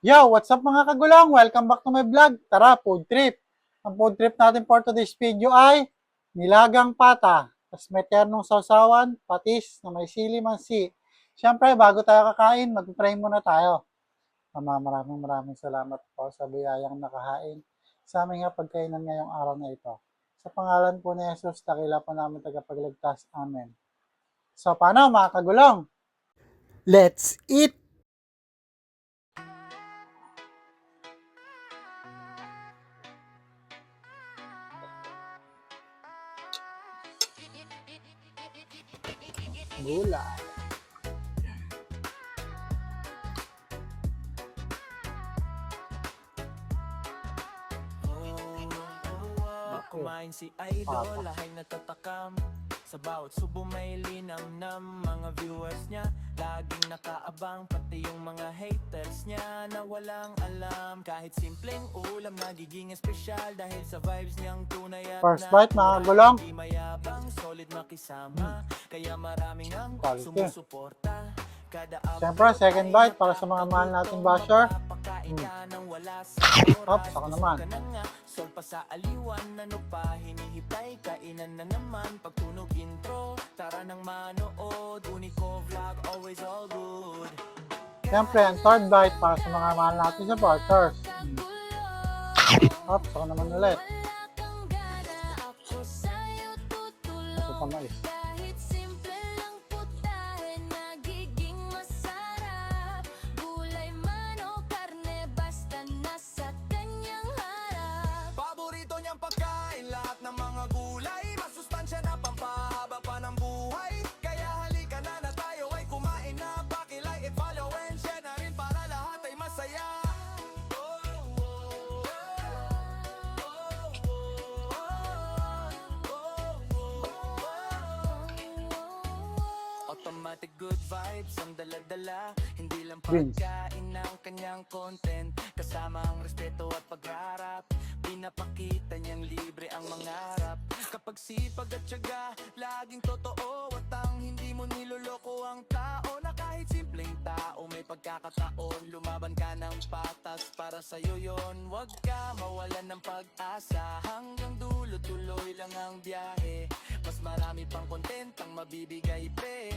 Yo, what's up mga kagulong? Welcome back to my vlog. Tara, food trip. Ang food trip natin for today's video ay nilagang pata. Tapos may ternong sausawan, patis na may sili mansi. Siyempre, bago tayo kakain, mag-pray muna tayo. Ama, maraming salamat po sa biyayang nakahain sa aming pagkainan ngayong araw na ito. Sa pangalan po ni Jesus, dakila po namin tagapagligtas. Amen. So, paano mga kagulong? Let's eat! Gulay. Kumain si Idol, lahay natatakam. Sa bawat subo may linamnam. Mga viewers niya, laging nakaabang. Pati yung mga haters niya na walang alam. Kahit simpleng ulam, nagiging espesyal. Dahil sa vibes niyang tunay at First bite mga kagulong. di mayabang, solid makisama. Kaya maraming ang Quality. sumusuporta. Siyempre, second bite para sa mga mahal nating basher. Ops, ako naman. Sol pa sa aliwan, ano pa, hinihipay, kainan na naman. Pagtunog intro, tara nang manood. Unico vlog, always all good. Siyempre, ang third bite para sa mga mahal natin sa partners. Ops, ako naman ulit. Ito pa mais. Paborito niyang pagkain, lahat ng mga gulay. Masustansya na pampahaba pa ng buhay. Kaya halika na tayo ay kumain na. Paki-like, follow and share na rin para lahat ay masaya. Automatic good vibes ang dala-dala. Hindi lang pagkain ng kanyang content. Kasama ang respeto at pagharap. Pinapakita niyang libre ang mangarap. Kapag sipag at tiyaga, laging totoo. At ang hindi mo niloloko ang tao. Na kahit simpleng tao, may pagkakataon. Lumaban ka ng patas para sa'yo yon. Huwag ka mawalan ng pag-asa. Hanggang dulo, tuloy lang ang biyahe. Mas marami pang content ang mabibigay pre.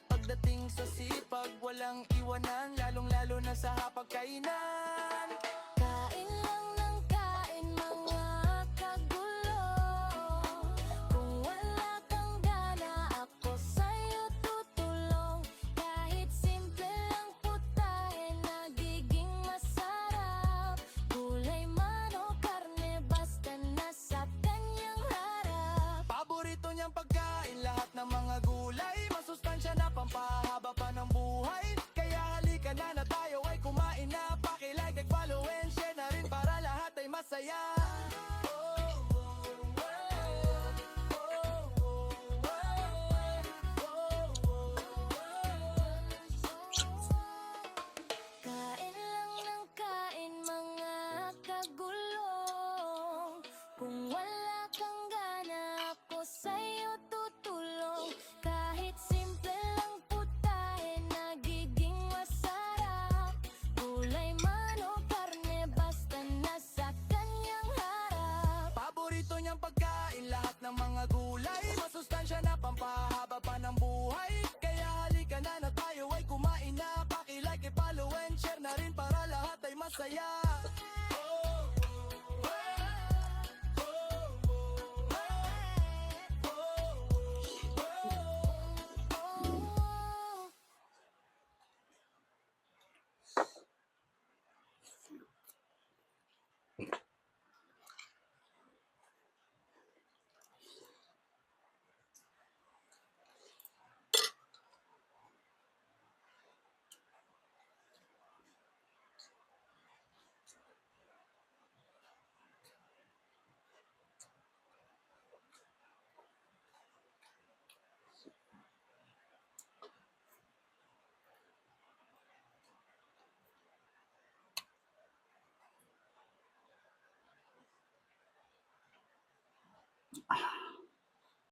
Pagdating sa sipag, walang iwanan. Lalong-lalo na sa hapagkainan. Kain lang ng kain mga kagulong. Kung wala kang gana, ako sa'yo tutulong. Kahit simple lang putahe, nagiging masarap. Gulay man o karne, basta nasa kanyang harap. Paborito niyang pagkain, lahat ng mga gulay. Masustansya na pampahaba pa ng buhay. Kaya halika na tayo ay kumain na. Paki-like, follow and share na rin para lahat ay masaya. Kain lang ng kain mga kagulong. Kung wala kang gana, ako sa'yo tutulong. Kahit simple lang putahe, nagiging masarap. Gulay man o karne, basta nasa kanyang harap. Paborito niyang pagkain, lahat ng mga gulay. Masustansya na pampahaba pa ng buhay. Kaya halika na tayo ay kumain na. Paki-like, follow and share na rin para lahat ay masaya.